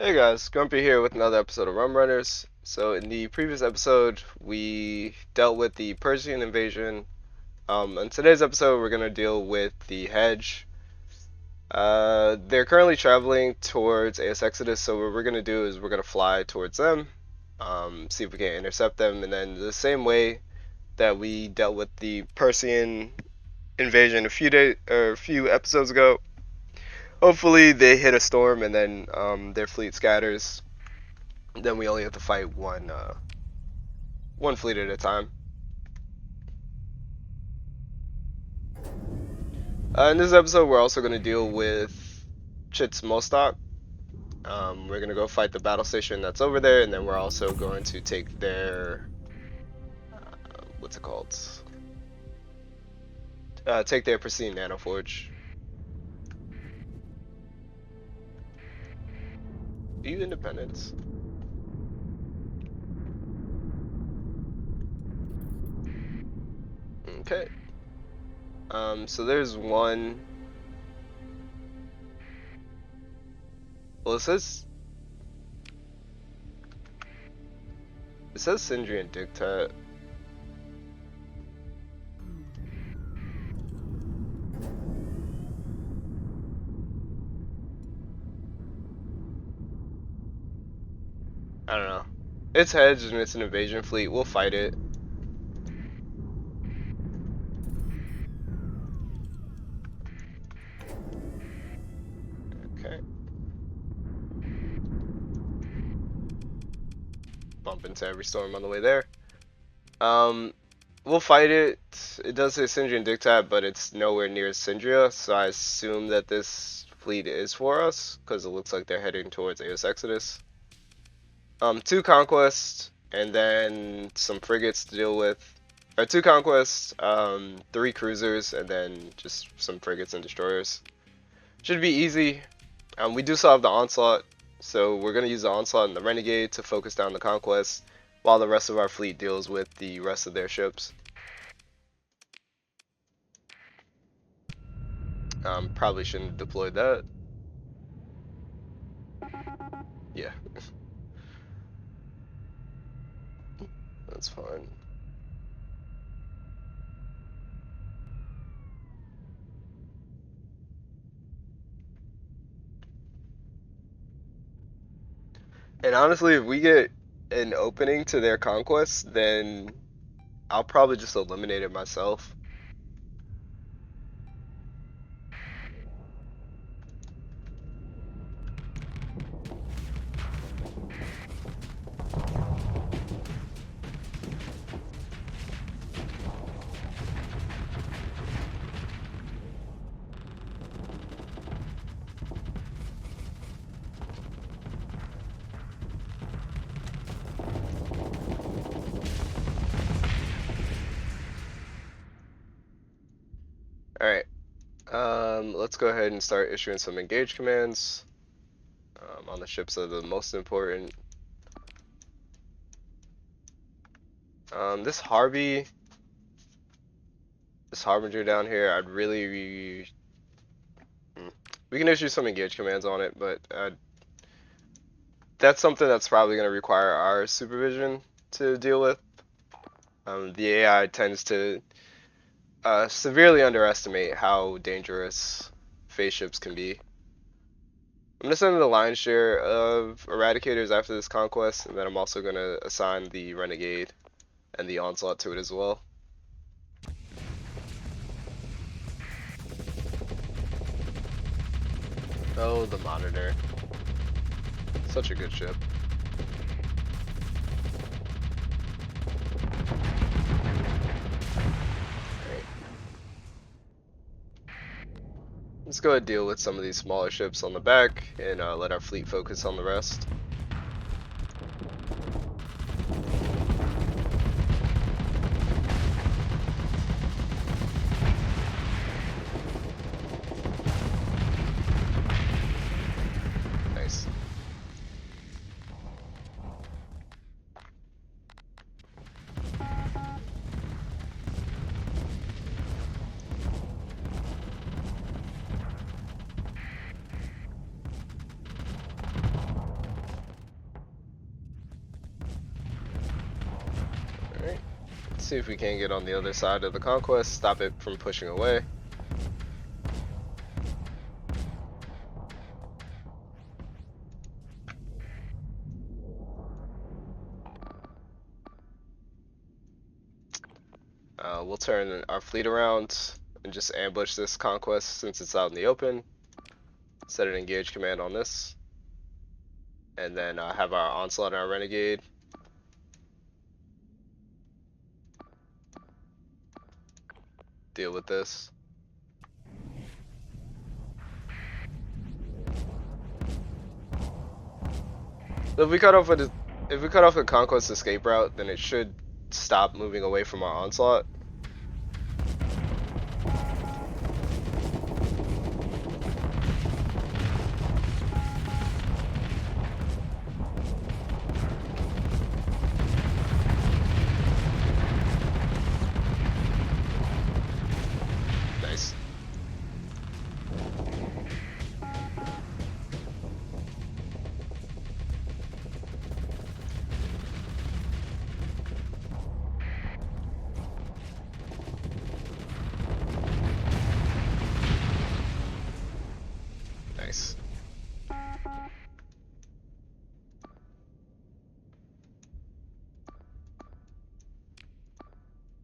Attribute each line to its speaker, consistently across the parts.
Speaker 1: Hey guys, Grumpy here with another episode of Rum Runners. So in the previous episode, we dealt with the Persian invasion. In today's episode, we're gonna deal with the Hedge. They're currently traveling towards AS Exodus, so what we're gonna do is we're gonna fly towards them, see if we can intercept them, and then the same way that we dealt with the Persian invasion a few episodes ago. Hopefully, they hit a storm and then their fleet scatters. Then we only have to fight one fleet at a time. In this episode, we're also going to deal with Chitsmo stock. We're going to go fight the battle station that's over there, and then we're also going to take their what's it called? Take their pristine nanoforge. Are you independents? Okay. So there's one. Well, it says Sindrian Dictat. I don't know. It's hedged and it's an invasion fleet. We'll fight it. Okay. Bump into every storm on the way there. We'll fight it. It does say Sindrian Dictat, but it's nowhere near Sindria, so I assume that this fleet is for us, because it looks like they're heading towards AS Exodus. 2 conquests, and then some frigates to deal with. Or 2 conquests, 3 cruisers, and then just some frigates and destroyers. Should be easy. We do still have the Onslaught, so we're going to use the Onslaught and the Renegade to focus down the conquest, while the rest of our fleet deals with the rest of their ships. Probably shouldn't have deployed that. Yeah. That's fine. And honestly, if we get an opening to their conquest, then I'll probably just eliminate it myself. Alright, let's go ahead and start issuing some engage commands on the ships that are the most important. This Harbinger down here, I'd really... We can issue some engage commands on it, but that's something that's probably going to require our supervision to deal with. The AI tends to severely underestimate how dangerous phase ships can be. I'm going to send the lion's share of Eradicators after this conquest, and then I'm also going to assign the Renegade and the Onslaught to it as well. Oh, the Monitor. Such a good ship. Let's go ahead and deal with some of these smaller ships on the back and let our fleet focus on the rest. Nice. see if we can get on the other side of the conquest, stop it from pushing away. We'll turn our fleet around and just ambush this conquest since it's out in the open. Set an engage command on this. And then have our onslaught and our renegade. Deal with this. So if we cut off the conquest escape route, then it should stop moving away from our onslaught. Nice. Nice.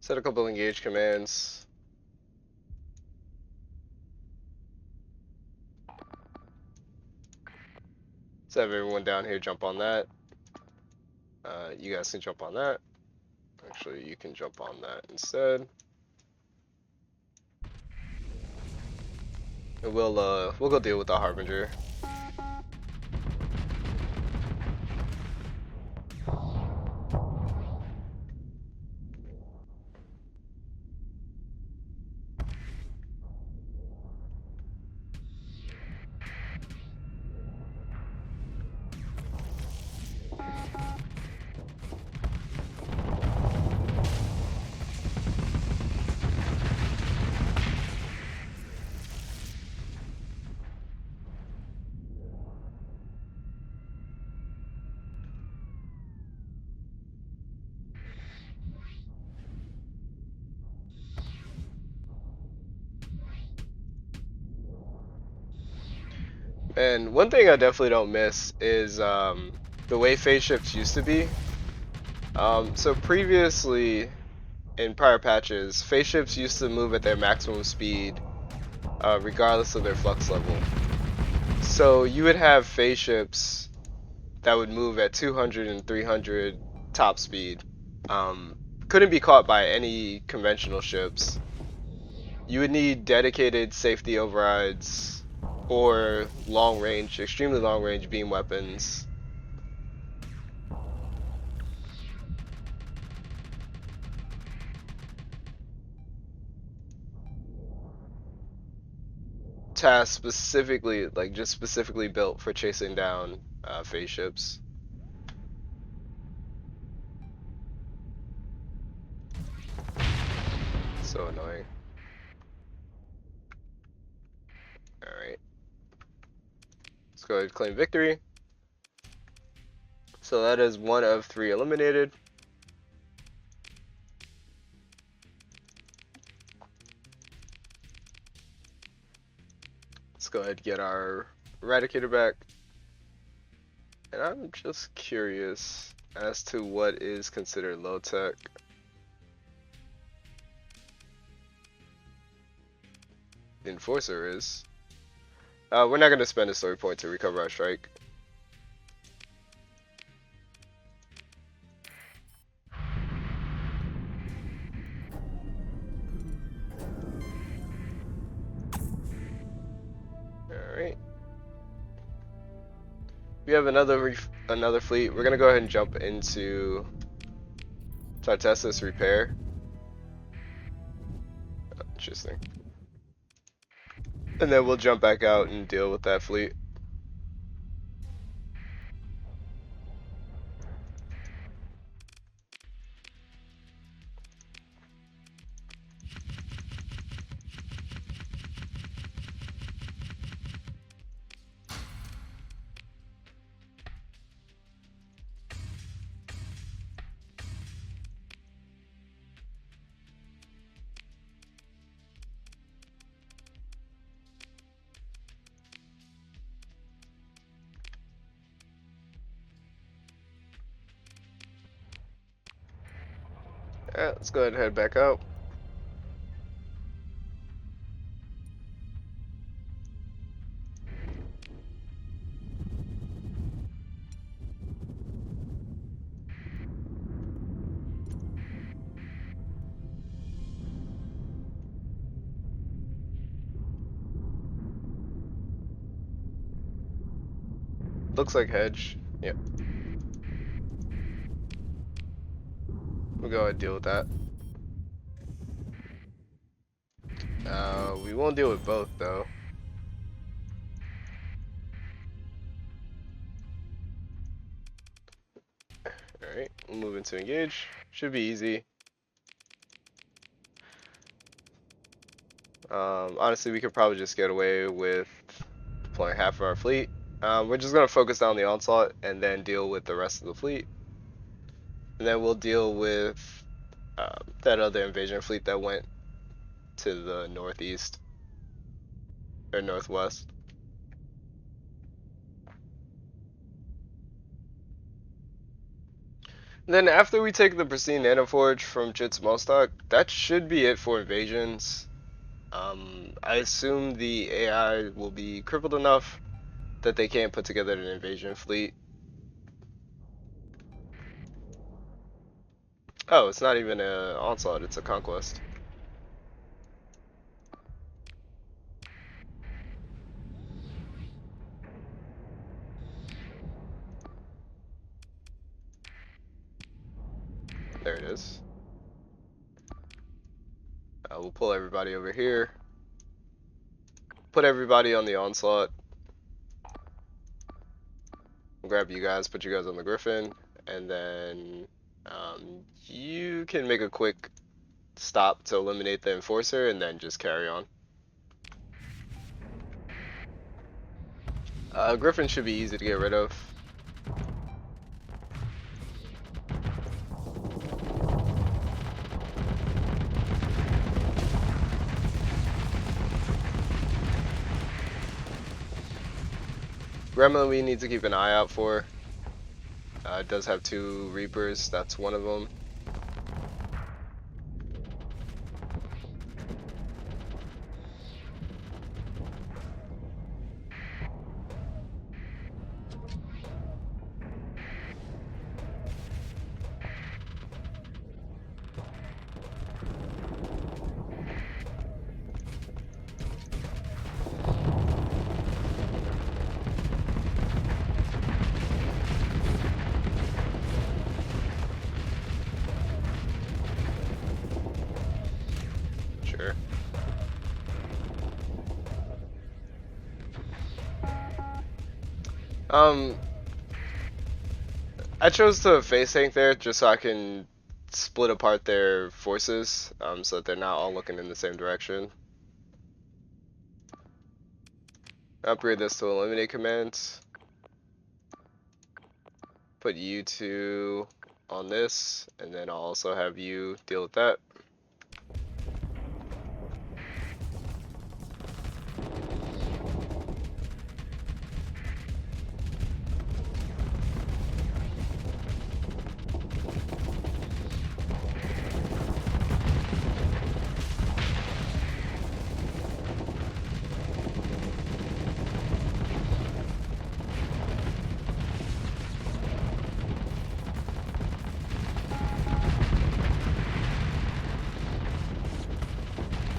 Speaker 1: Set a couple engage commands. Let's have everyone down here jump on that. You guys can jump on that. Actually, you can jump on that instead. And we'll go deal with the Harbinger. And one thing I definitely don't miss is the way phase shifts used to be. So previously, in prior patches, phase ships used to move at their maximum speed, regardless of their flux level. So you would have phase ships that would move at 200 and 300 top speed. Couldn't be caught by any conventional ships. You would need dedicated safety overrides or long range, extremely long range beam weapons. Tasks specifically, like just specifically built for chasing down phase ships. So annoying. Alright. Let's go ahead and claim victory. So that is 1 of 3 eliminated. Let's go ahead and get our Eradicator back. And I'm just curious as to what is considered low tech. The Enforcer is. We're not going to spend a story point to recover our strike. Alright. We have another fleet. We're going to go ahead and jump into Tartessus Repair. Interesting. And then we'll jump back out and deal with that fleet. Alright, let's go ahead and head back out. Looks like hedge. Yep. We'll go ahead and deal with that. We won't deal with both though. Alright, we'll move into engage. Should be easy. Honestly, we could probably just get away with deploying half of our fleet. We're just going to focus down the onslaught and then deal with the rest of the fleet. And then we'll deal with that other invasion fleet that went to the northeast or northwest. And then after we take the pristine nanoforge from Chitsmo stock, that should be it for invasions. I assume the AI will be crippled enough that they can't put together an invasion fleet. Oh, it's not even an onslaught, it's a conquest. There it is. We'll pull everybody over here. Put everybody on the onslaught. We'll grab you guys, put you guys on the Griffin, and then you can make a quick stop to eliminate the enforcer and then just carry on. Griffin should be easy to get rid of. Gremlin we need to keep an eye out for. It does have 2 Reapers, that's one of them. Sure. I chose to face tank there just so I can split apart their forces, so that they're not all looking in the same direction. Upgrade this to eliminate commands. Put you 2 on this, and then I'll also have you deal with that.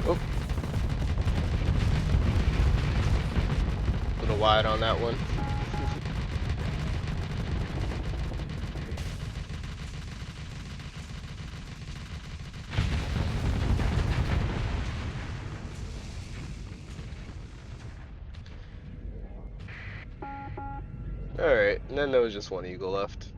Speaker 1: Oh. A little wide on that one. Alright, and then there was just 1 eagle left.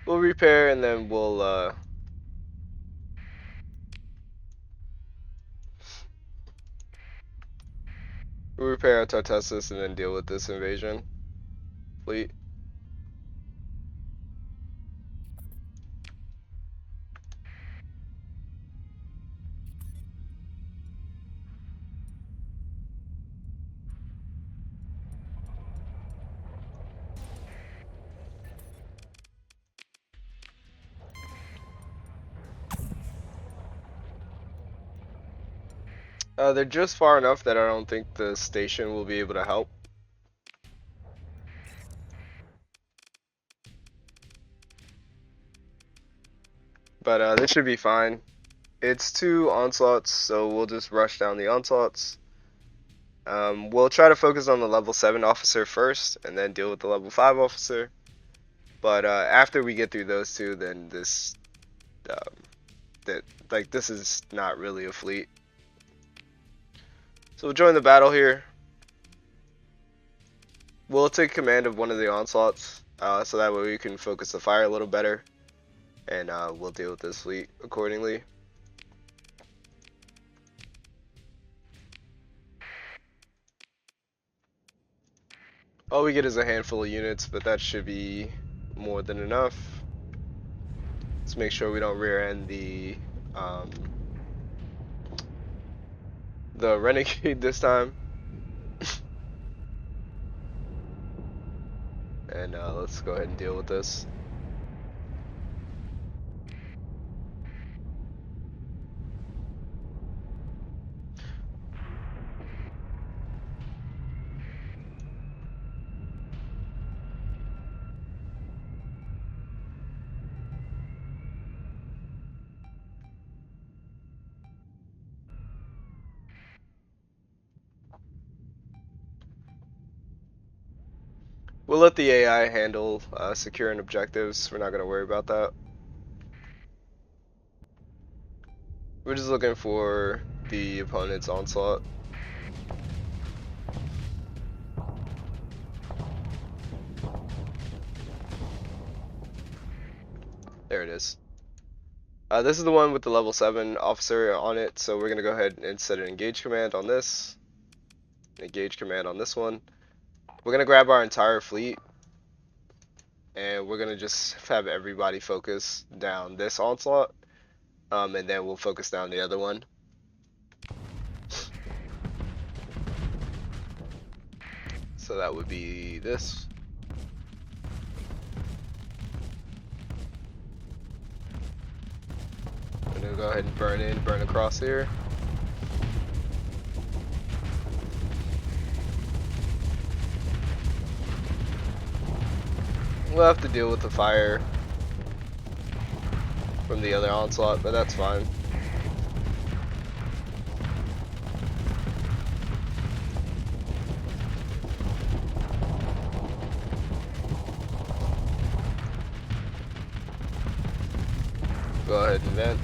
Speaker 1: we'll repair, and then we'll repair our Tartessus and then deal with this invasion fleet. They're just far enough that I don't think the station will be able to help. But this should be fine. It's 2 onslaughts, so we'll just rush down the onslaughts. We'll try to focus on the level 7 officer first, and then deal with the level 5 officer. But after we get through those 2, then this is not really a fleet. So we'll join the battle here. We'll take command of one of the onslaughts, so that way we can focus the fire a little better, and we'll deal with this fleet accordingly. All we get is a handful of units, but that should be more than enough. Let's make sure we don't rear end the renegade this time. And let's go ahead and deal with this. We'll let the AI handle securing objectives. We're not going to worry about that. We're just looking for the opponent's onslaught. There it is. This is the one with the level 7 officer on it, so we're going to go ahead and set an engage command on this. Engage command on this one. We're going to grab our entire fleet, and we're going to just have everybody focus down this onslaught, and then we'll focus down the other one. So that would be this. I'm going to go ahead and burn across here. We'll have to deal with the fire from the other onslaught, but that's fine. Go ahead and vent.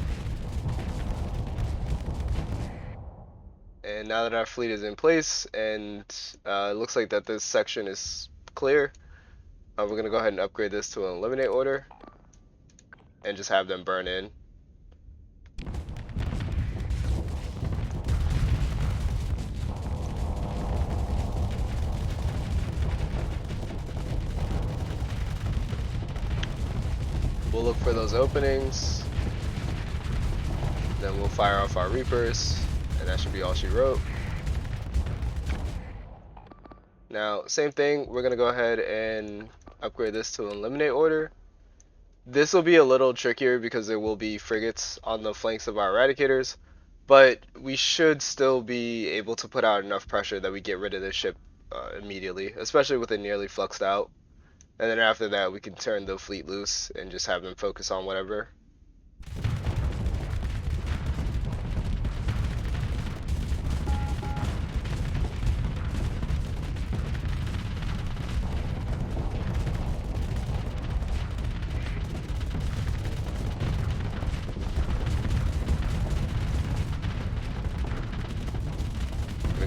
Speaker 1: And now that our fleet is in place, and it looks like that this section is clear, we're going to go ahead and upgrade this to an eliminate order and just have them burn in. We'll look for those openings, then we'll fire off our Reapers, and that should be all she wrote. Now, same thing, we're going to go ahead and upgrade this to an eliminate order. This will be a little trickier because there will be frigates on the flanks of our eradicators, but we should still be able to put out enough pressure that we get rid of this ship immediately, especially with it nearly fluxed out. And then after that, we can turn the fleet loose and just have them focus on whatever.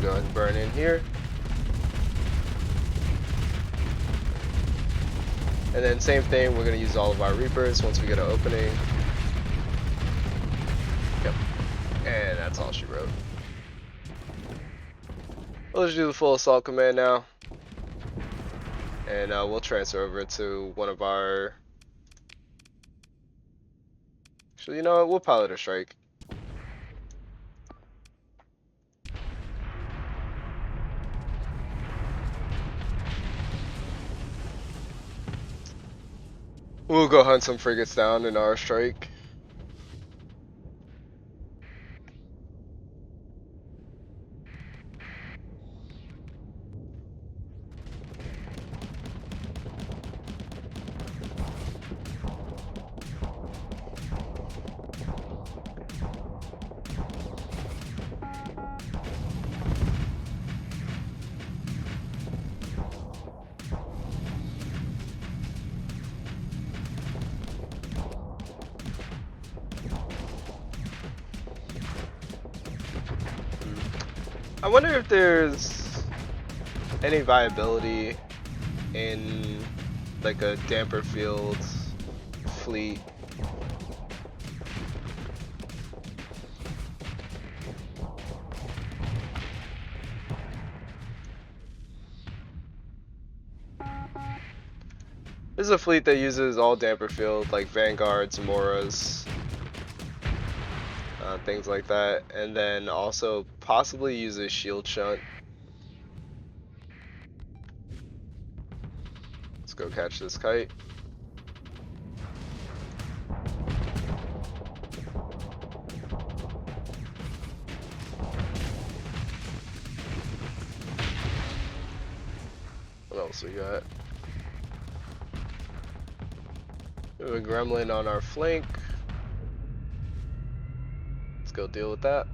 Speaker 1: Go ahead and burn in here. And then same thing, we're going to use all of our Reapers once we get an opening. Yep. And that's all she wrote. We'll just do the full assault command now. And we'll transfer over to one of our... Actually, you know what? We'll pilot a strike. We'll go hunt some frigates down in our strike. I wonder if there's any viability in like a damper field fleet. This is a fleet that uses all damper field, like Vanguards, Moras, things like that, and then also possibly uses shield shunt. Let's go catch this kite. What else we got? We have a gremlin on our flank. Let's go deal with that.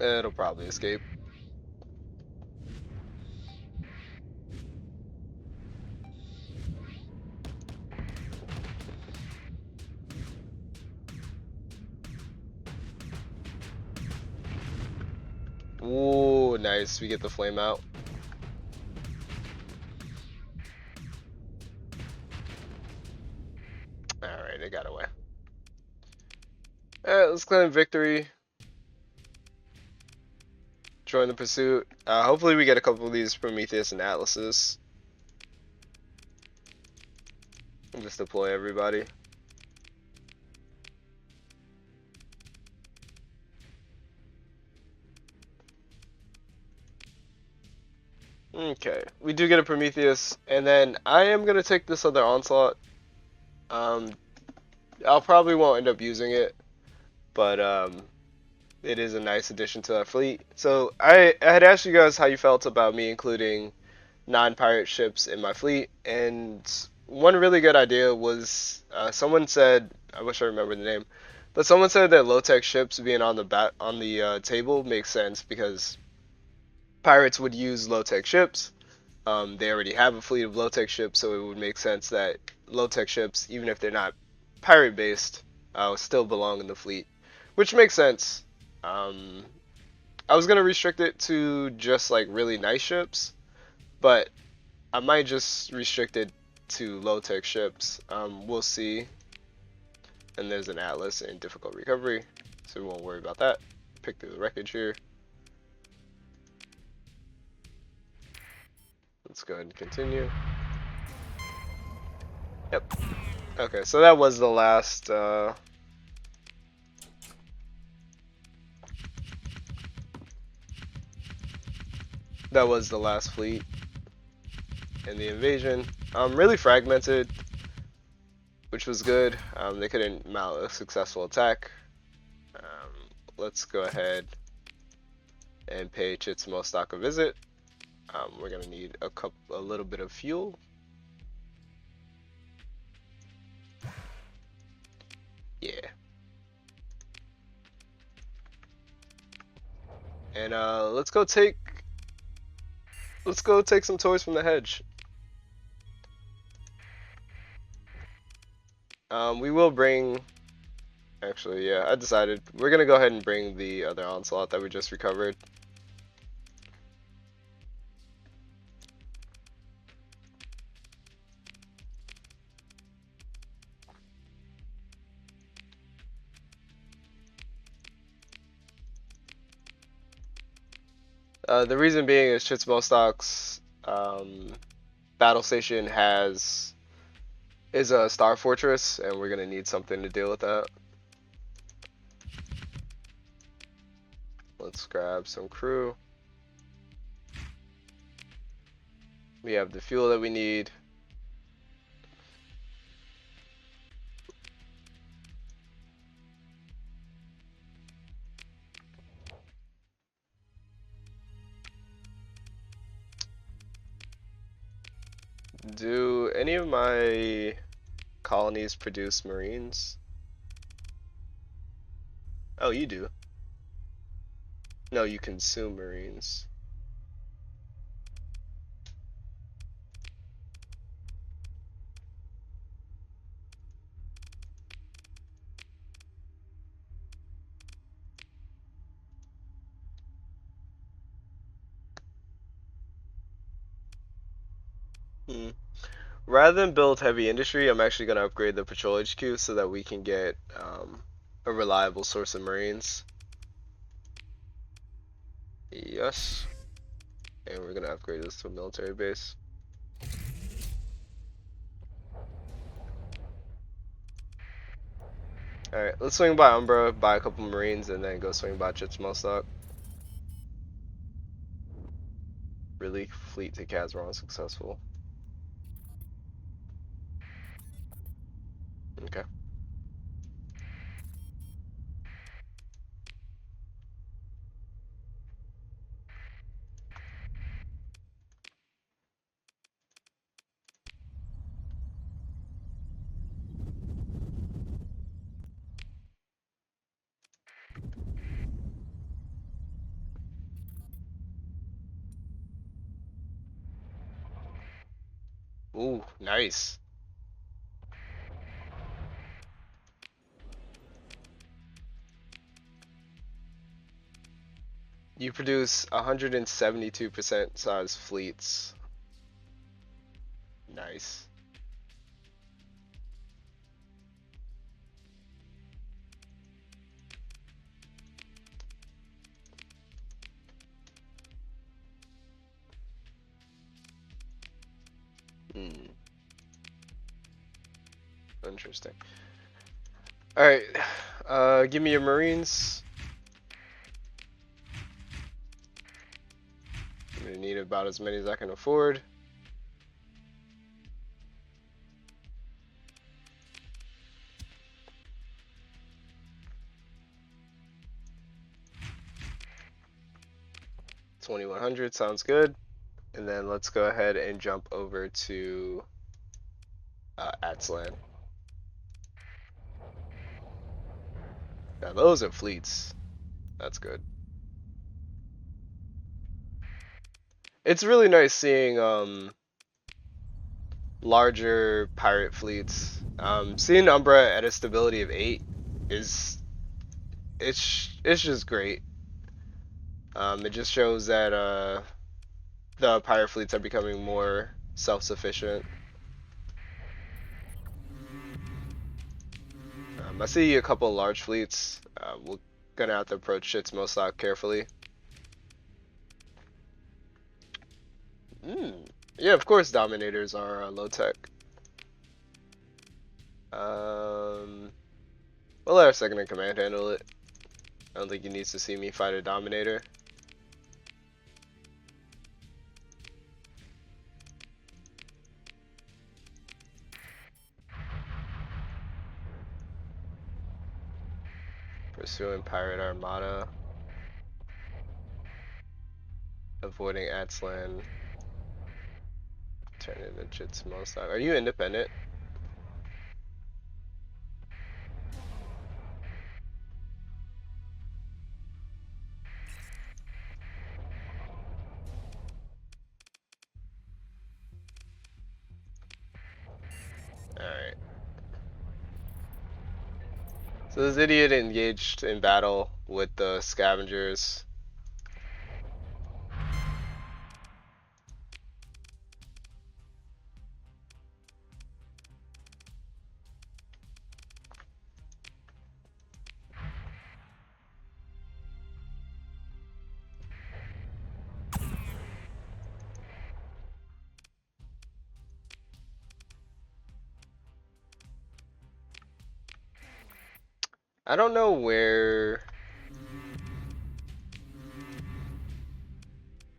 Speaker 1: It'll probably escape. Ooh, nice. We get the flame out. Alright, it got away. Alright, let's claim victory. Join the pursuit. Hopefully we get a couple of these Prometheus and Atlases. And just deploy everybody. Okay, we do get a Prometheus, and then I am gonna take this other onslaught. I'll probably won't end up using it, but it is a nice addition to our fleet. So I had asked you guys how you felt about me including non-pirate ships in my fleet, and one really good idea was someone said, I wish I remember the name, but someone said that low-tech ships being on the table makes sense because pirates would use low-tech ships. They already have a fleet of low-tech ships, so it would make sense that low-tech ships, even if they're not pirate-based, still belong in the fleet, which makes sense. I was gonna restrict it to just like really nice ships, but I might just restrict it to low-tech ships. We'll see. And there's an Atlas in difficult recovery, so we won't worry about that. Pick through the wreckage here. Let's go ahead and continue. Yep. Okay, so that was the last fleet in the invasion. Really fragmented, which was good. They couldn't mount a successful attack. Let's go ahead and pay Chitsmo stock a visit. We're gonna need a little bit of fuel. Yeah. And let's go take some toys from the hedge. We will bring Actually, yeah, I decided we're gonna go ahead and bring the other onslaught that we just recovered. The reason being is Chitsmo Stock's battle station is a star fortress, and we're gonna need something to deal with that. Let's grab some crew. We have the fuel that we need. Do any of my colonies produce marines? Oh, you do. No, you consume marines. Rather than build heavy industry, I'm actually going to upgrade the patrol HQ so that we can get a reliable source of marines. Yes. And we're going to upgrade this to a military base. Alright, let's swing by Umbra, buy a couple marines, and then go swing by Chitsmo Stock. Relic fleet to Kazron successful. Okay. Ooh, nice. You produce 172% size fleets. Nice. Interesting. Alright, give me your marines. I'm gonna need about as many as I can afford. $2,100 sounds good. And then let's go ahead and jump over to Atslan. Now those are fleets. That's good. It's really nice seeing larger pirate fleets. Seeing Umbra at a stability of 8 is it's just great. It just shows that the pirate fleets are becoming more self-sufficient. I see a couple of large fleets. We're gonna have to approach Chitsmo Stock carefully. Yeah, of course Dominators are low tech. We'll let our second in command handle it. I don't think he needs to see me fight a Dominator. Pursuing Pirate Armada. Avoiding Atslan. Turn into Chitsmo Stock. Are you independent? Alright. So this idiot engaged in battle with the scavengers. I don't know where.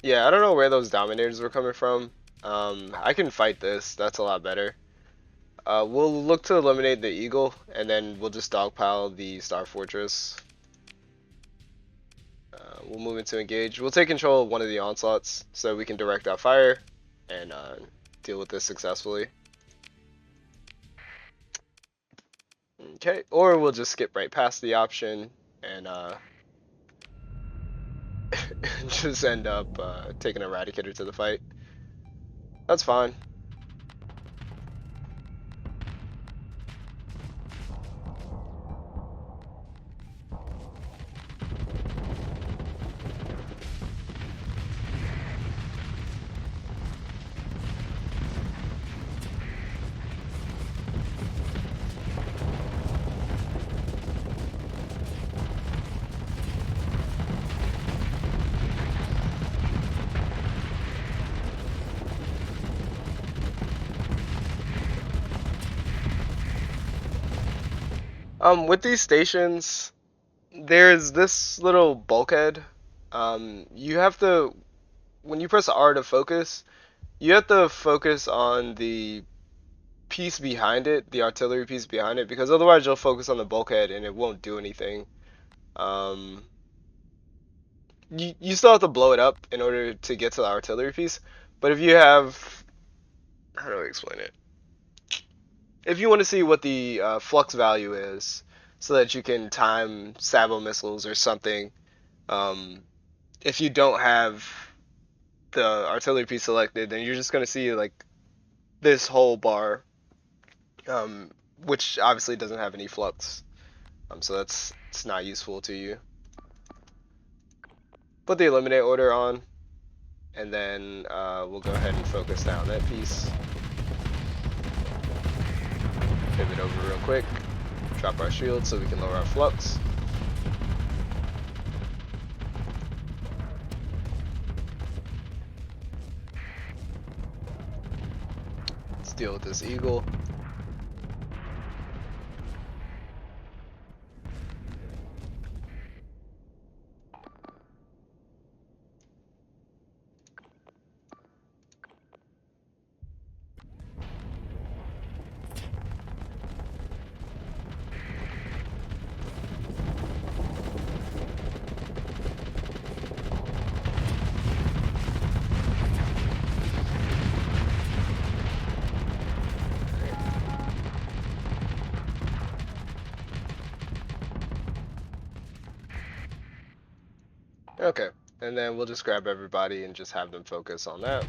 Speaker 1: Yeah, I don't know where those dominators were coming from. I can fight this. That's a lot better. We'll look to eliminate the eagle, and then we'll just dogpile the Star Fortress. We'll move into engage. We'll take control of one of the onslaughts so we can direct our fire and deal with this successfully. Okay, or we'll just skip right past the option and just end up taking Eradicator to the fight. That's fine. With these stations, there's this little bulkhead. You have to, when you press R to focus, you have to focus on the piece behind it, the artillery piece behind it, because otherwise you'll focus on the bulkhead and it won't do anything. You still have to blow it up in order to get to the artillery piece, but if you have, how do I explain it? If you want to see what the flux value is, so that you can time Sabo missiles or something, if you don't have the artillery piece selected, then you're just going to see like this whole bar, which obviously doesn't have any flux, so it's not useful to you. Put the eliminate order on, and then we'll go ahead and focus down that piece. Pivot over real quick, drop our shield so we can lower our flux. Let's deal with this eagle. Okay, and then we'll just grab everybody and just have them focus on that.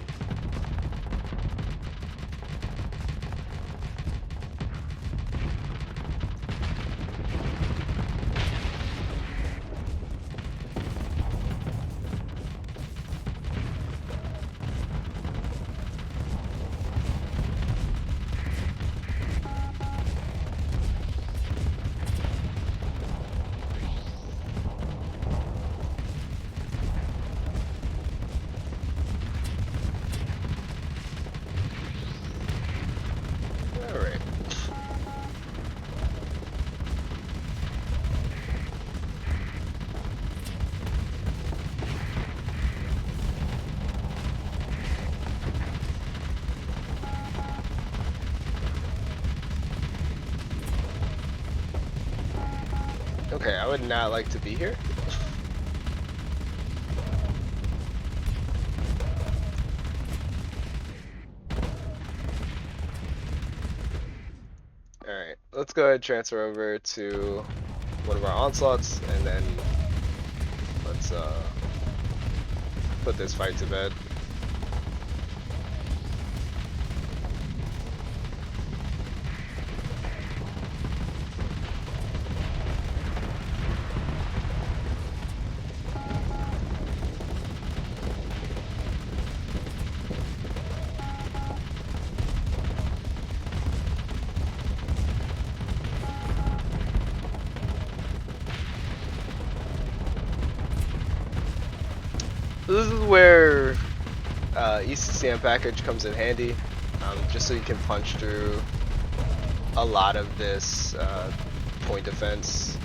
Speaker 1: Okay, I would not like to be here. Alright, let's go ahead and transfer over to one of our onslaughts, and then let's put this fight to bed. So this is where ECCM package comes in handy, just so you can punch through a lot of this point defense.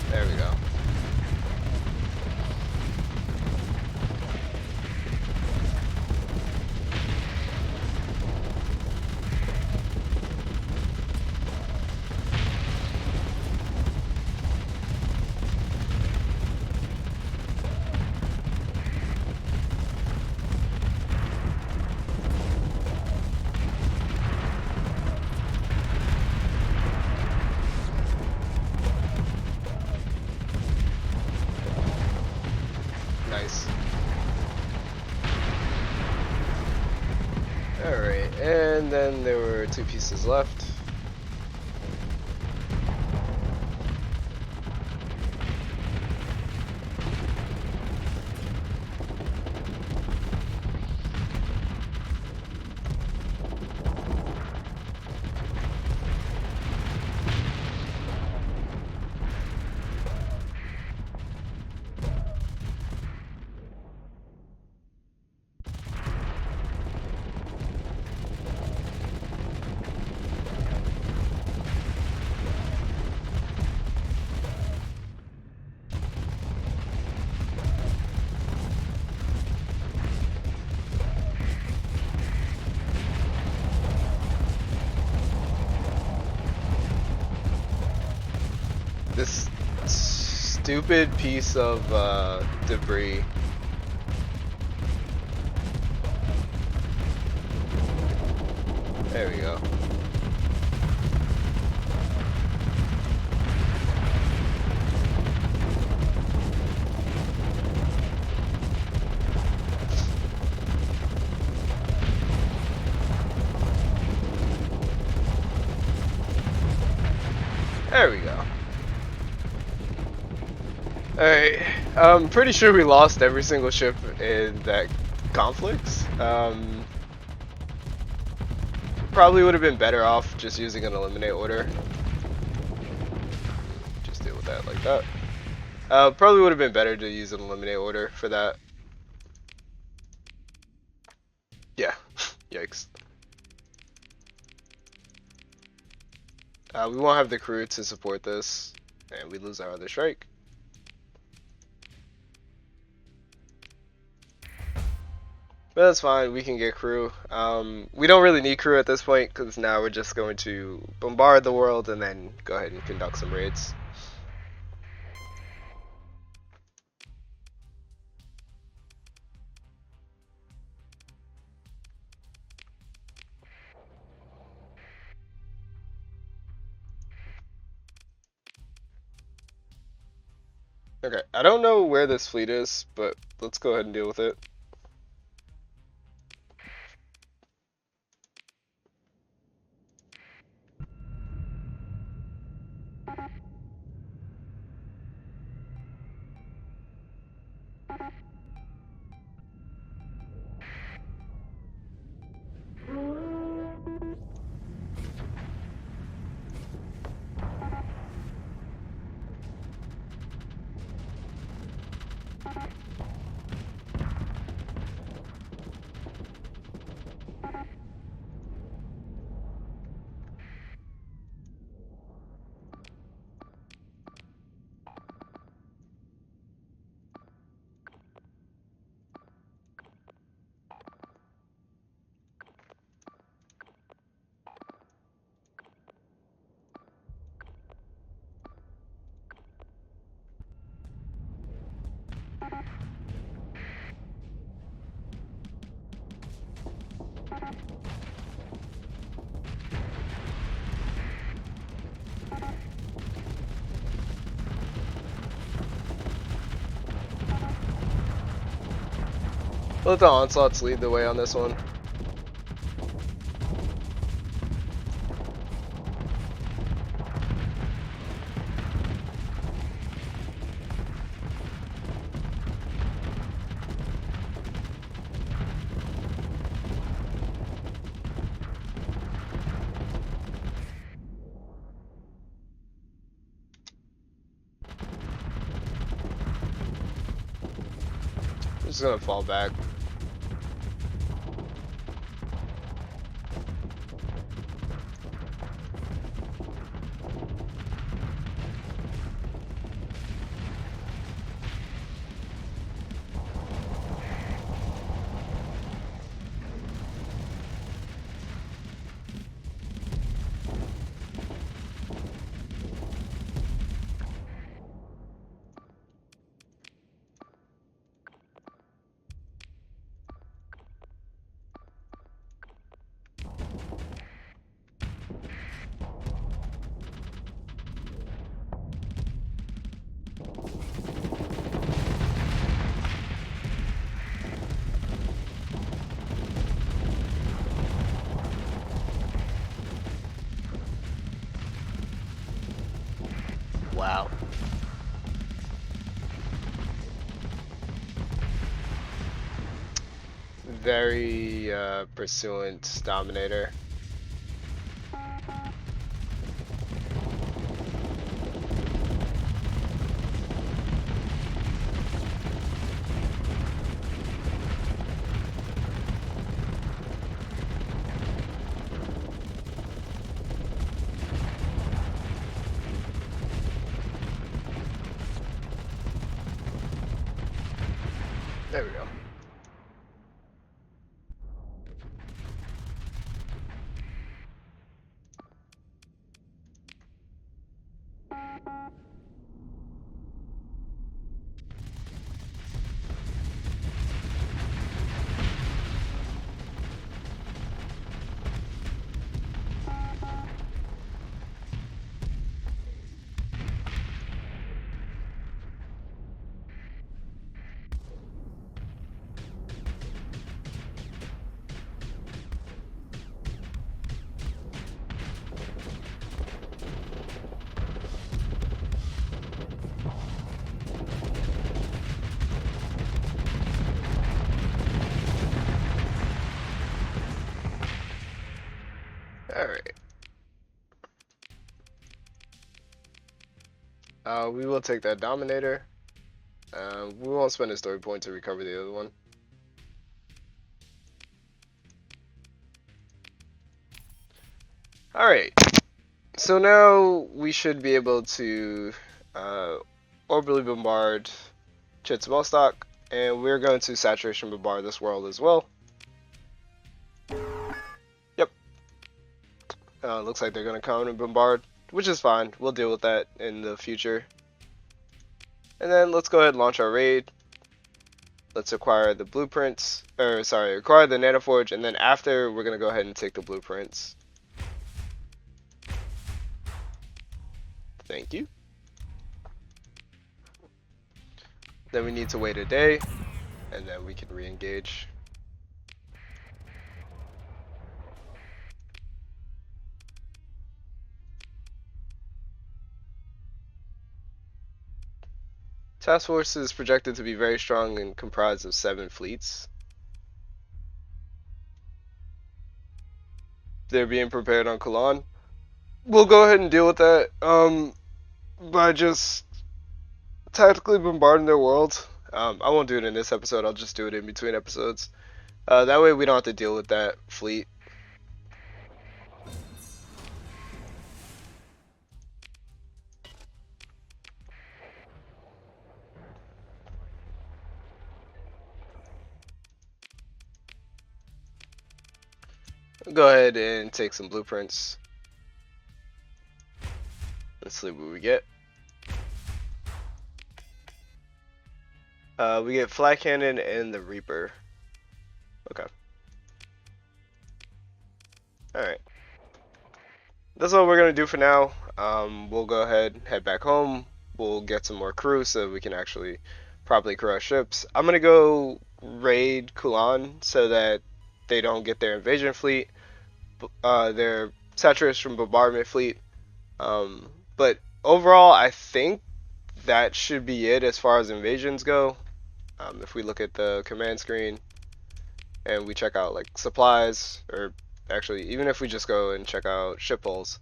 Speaker 1: There we go. Nice. Alright, and then there were 2 pieces left. This stupid piece of debris. There we go. There we go. Alright, I'm pretty sure we lost every single ship in that conflict. Probably would have been better off just using an eliminate order. Just deal with that like that. Probably would have been better to use an eliminate order for that. Yeah, yikes. We won't have the crew to support this, and we lose our other strike. But that's fine, we can get crew. We don't really need crew at this point, because now we're just going to bombard the world and then go ahead and conduct some raids. Okay, I don't know where this fleet is, but let's go ahead and deal with it. Let the onslaughts lead the way on this one. just gonna fall back. Wow. Very pursuant dominator. There we go. Alright. We will take that Dominator. We won't spend a story point to recover the other one. Alright. So now we should be able to orbitally bombard Chitsmo stock, and we're going to saturation bombard this world as well. Yep. Looks like they're going to come and bombard, which is fine. We'll deal with that in the future. And then let's go ahead and launch our raid. Let's acquire the blueprints, acquire the nanoforge, and then after we're going to go ahead and take the blueprints. Thank you. Then we need to wait a day, and then we can re-engage. Task Force is projected to be very strong and comprised of 7 fleets. They're being prepared on Kulan. We'll go ahead and deal with that by just tactically bombarding their world. I won't do it in this episode, I'll just do it in between episodes. That way we don't have to deal with that fleet. Go ahead and take some blueprints. Let's see what we get. We get Flat Cannon and the Reaper. Okay. Alright. That's what we're going to do for now. We'll go ahead and head back home. We'll get some more crew so we can actually properly crew our ships. I'm going to go raid Kulan so that they don't get their invasion fleet, their saturation bombardment fleet. But overall, I think that should be it as far as invasions go. If we look at the command screen and we check out like supplies, or actually even if we just go and check out ship hulls,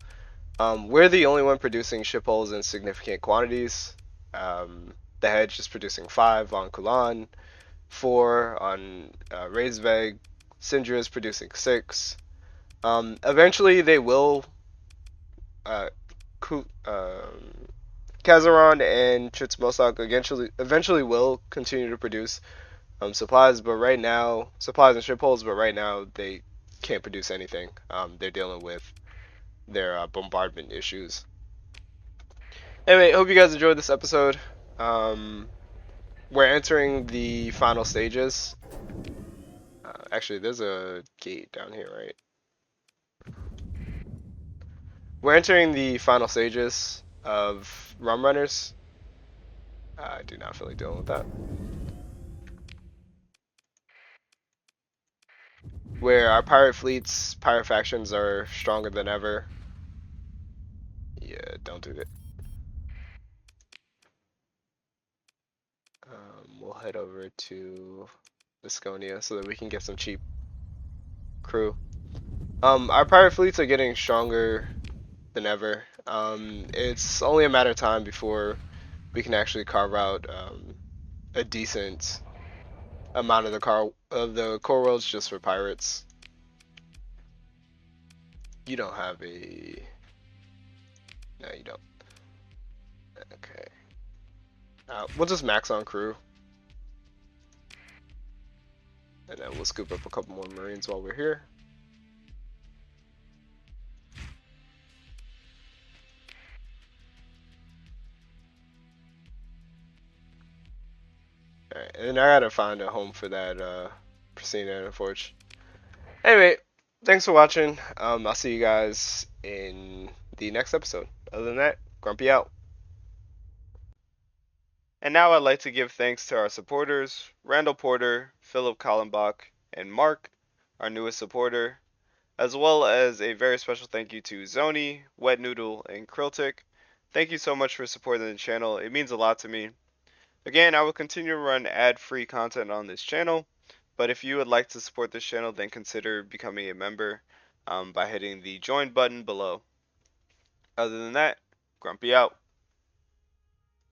Speaker 1: we're the only one producing ship hulls in significant quantities. The Hedge is producing 5 on Kulan. 4 on Razveg. Syndra is producing 6. Eventually, they will. Uh, Kazaron and Chitsmo eventually will continue to produce supplies, but right now, supplies and ship holds, but right now they can't produce anything. They're dealing with their bombardment issues. Anyway, hope you guys enjoyed this episode. We're entering the final stages. Actually, there's a gate down here, right? We're entering the final stages of Rum Runners. I do not feel like dealing with that. Where our pirate fleets, pirate factions are stronger than ever. Yeah, don't do that. We'll head over to Visconia so that we can get some cheap crew. Our pirate fleets are getting stronger than ever. It's only a matter of time before we can actually carve out a decent amount of the core worlds just for pirates. You don't have a. No, you don't. Okay. We'll just max on crew. And then we'll scoop up a couple more Marines while we're here. Alright, and I gotta find a home for that Persean Forge. Anyway, thanks for watching. I'll see you guys in the next episode. Other than that, Grumpy out. And now I'd like to give thanks to our supporters, Randall Porter, Philip Kallenbach, and Mark, our newest supporter, as well as a very special thank you to Zoni, Wet Noodle, and Kriltic. Thank you so much for supporting the channel. It means a lot to me. Again, I will continue to run ad-free content on this channel, but if you would like to support this channel, then consider becoming a member by hitting the join button below. Other than that, Grumpy out.